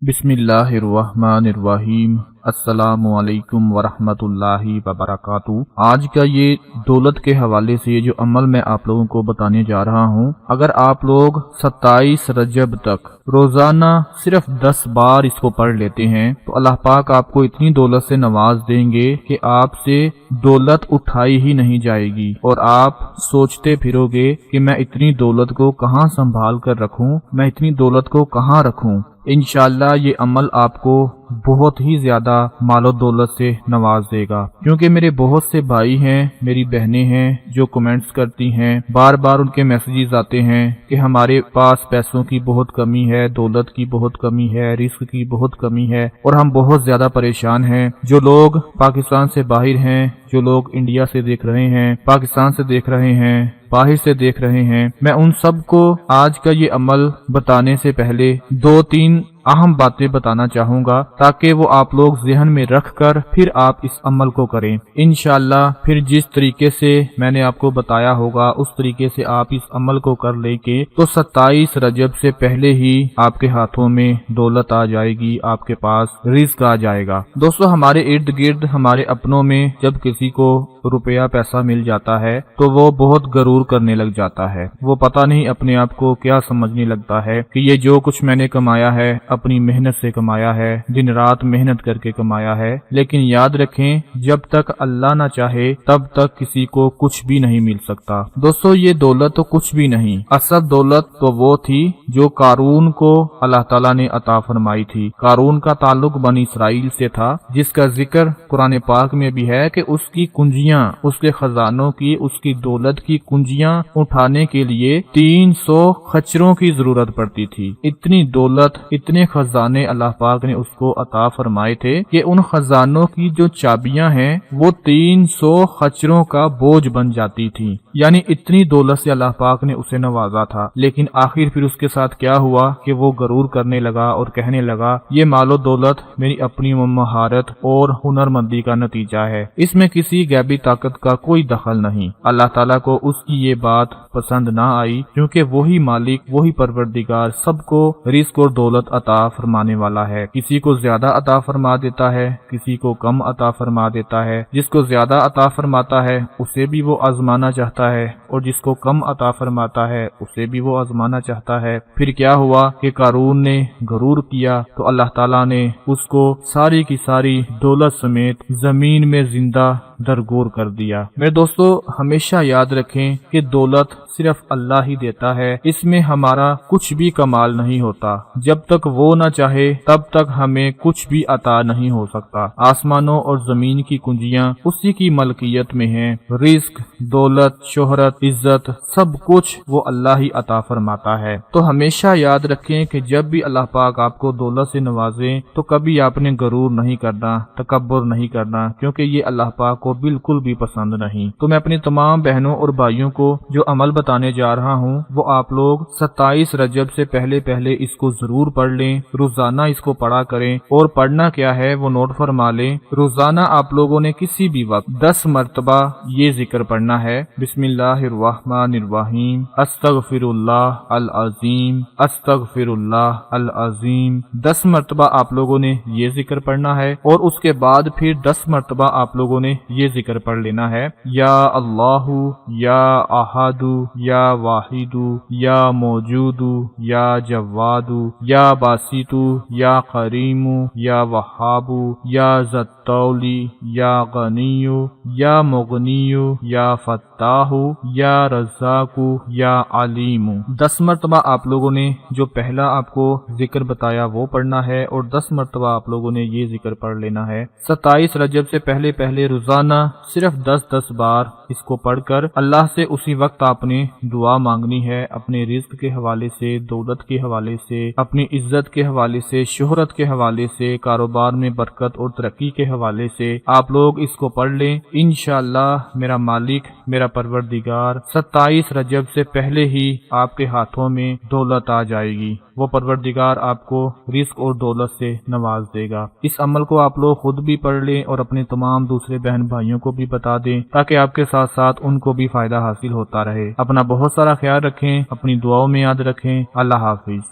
बिस्मिल्लाहिर्रहमानिर्रहीम। अस्सलामु अलैकुम वरहमतुल्लाहि वबरकातुहू। आज का ये दौलत के हवाले से जो अमल मैं आप लोगों को बताने जा रहा हूँ, अगर आप लोग 27 रजब तक रोजाना सिर्फ 10 बार इसको पढ़ लेते हैं तो अल्लाह पाक आपको इतनी दौलत से नवाज देंगे कि आपसे दौलत उठाई ही नहीं जाएगी और आप सोचते फिरोगे कि मैं इतनी दौलत को कहाँ संभाल कर रखूं, मैं इतनी दौलत को कहाँ रखूं। इंशाअल्लाह ये अमल आपको बहुत ही ज्यादा मालो दौलत से नवाज देगा, क्योंकि मेरे बहुत से भाई हैं, मेरी बहनें हैं जो कमेंट्स करती हैं, बार बार उनके मैसेजेस आते हैं कि हमारे पास पैसों की बहुत कमी है, दौलत की बहुत कमी है, रिस्क की बहुत कमी है और हम बहुत ज्यादा परेशान हैं। जो लोग पाकिस्तान से बाहर हैं, जो लोग इंडिया से देख रहे हैं, पाकिस्तान से देख रहे हैं, बाहर से देख रहे हैं, मैं उन सब को आज का ये अमल बताने से पहले 2-3 अहम बातें बताना चाहूंगा ताकि वो आप लोग ज़हन में रख कर फिर आप इस अमल को करें। इंशाअल्लाह फिर जिस तरीके से मैंने आपको बताया होगा उस तरीके से आप इस अमल को कर लेंगे तो 27 रजब से पहले ही आपके हाथों में दौलत आ जाएगी, आपके पास रिस्क आ जाएगा। दोस्तों, हमारे इर्द गिर्द हमारे अपनों में जब किसी को रुपया पैसा मिल जाता है तो वो बहुत गरूर करने लग जाता है। वो पता नहीं अपने आप को क्या समझने लगता है कि ये जो कुछ मैंने कमाया है अपनी मेहनत से कमाया है, दिन रात मेहनत करके कमाया है। लेकिन याद रखें, जब तक अल्लाह ना चाहे तब तक किसी को कुछ भी नहीं मिल सकता। दोस्तों, ये दौलत तो कुछ भी नहीं, असल दौलत तो वो थी जो कारून को अल्लाह ताला ने अता फरमाई थी। कारून का ताल्लुक बनी इसराइल से था, जिसका जिक्र कुरान पाक में भी है कि उसकी कुंजियां, उसके खजानों की, उसकी दौलत की कुंजियां उठाने के लिए 300 खच्चरों की जरूरत पड़ती थी। इतनी दौलत, इतने खजाने अल्लाह पाक ने उसको अता फरमाए थे कि उन खजानों की जो चाबियां हैं वो 300 खच्चरों का बोझ बन जाती थी। यानी इतनी दौलत से अल्लाह पाक ने उसे नवाजा था। लेकिन आखिर फिर उसके साथ क्या हुआ कि वो गरूर करने लगा और कहने लगा ये मालो दौलत मेरी अपनी महारत और हुनरमंदी का नतीजा है, इसमें किसी गैबी ताकत का कोई दखल नहीं। अल्लाह ताला को उसकी ये बात पसंद ना आई, क्योंकि वही मालिक, वही परवरदिगार सबको रिस्क और दौलत अता फरमाने वाला है। किसी को ज्यादा अता फरमा देता है, किसी को कम अता फरमा देता है। जिसको ज्यादा अता फरमाता है उसे भी वो आजमाना चाहता है और जिसको कम अता फरमाता है उसे भी वो आजमाना चाहता है। फिर क्या हुआ कि कारून ने गरूर किया तो अल्लाह ताला ने उसको सारी की सारी दौलत समेत जमीन में जिंदा दरगोर कर दिया। मेरे दोस्तों, हमेशा याद रखें कि दौलत सिर्फ अल्लाह ही देता है, इसमें हमारा कुछ भी कमाल नहीं होता। जब तक वो न चाहे तब तक हमें कुछ भी अता नहीं हो सकता। आसमानों और जमीन की कुंजियां उसी की मलकियत में हैं। रिस्क, दौलत, शोहरत, इज्जत, सब कुछ वो अल्लाह ही अता फरमाता है। तो हमेशा याद रखें कि जब भी अल्लाह पाक आपको दौलत से नवाजे तो कभी आपने गरूर नहीं करना, तकब्बुर नहीं करना, क्योंकि ये अल्लाह पाक को बिल्कुल भी पसंद नहीं। तो मैं अपनी तमाम बहनों और भाइयों को जो अमल बताने जा रहा हूँ वो आप लोग 27 रजब से पहले पहले इसको जरूर पढ़ लें, रोजाना इसको पढ़ा करें। और पढ़ना क्या है वो नोट फरमा लें। रोजाना आप लोगों ने किसी भी वक्त 10 मरतबा ये जिक्र पढ़ना है, बिस्मिल्लाहिर्रहमानिर्रहीम, अस्तगफिरुल्लाह अल अज़ीम, अस्तगफिरुल्लाह अल अज़ीम। 10 मरतबा आप लोगों ने ये जिक्र पढ़ना है और उसके बाद फिर 10 मरतबा आप लोगों ने ये जिक्र पढ़ लेना है, या अल्लाहु, या अहादु, या वाहिदु, या मौजूदु, या जवादु, या बासितु, या करीमु, या वहाबु, या जत्तौली, या गनियु, या मुगनियु, या फत्ताहु, या रज़ाकु, या अलीमु। 10 मरतबा आप लोगों ने जो पहला आपको जिक्र बताया वो पढ़ना है और 10 मरतबा आप लोगों ने ये जिक्र पढ़ लेना है। 27 रजब से पहले पहले रोजाना सिर्फ 10-10 बार इसको पढ़कर अल्लाह से उसी वक्त आपने दुआ मांगनी है, अपने रिज्क के हवाले से, दौलत के हवाले से, अपनी इज्जत के हवाले से, शोहरत के हवाले से, कारोबार में बरकत और तरक्की के हवाले से। आप लोग इसको पढ़ लें। इंशाअल्लाह मेरा मालिक, मेरा परवरदिगार 27 रजब से पहले ही आपके हाथों में दौलत आ जाएगी। वो परवरदिगार आपको रिस्क और दौलत से नवाज देगा। इस अमल को आप लोग खुद भी पढ़ लें और अपने तमाम दूसरे बहन भाइयों को भी बता दें, ताकि आपके साथ साथ उनको भी फायदा हासिल होता रहे। अपना बहुत सारा ख्याल रखें, अपनी दुआओं में याद रखें। अल्लाह हाफिज।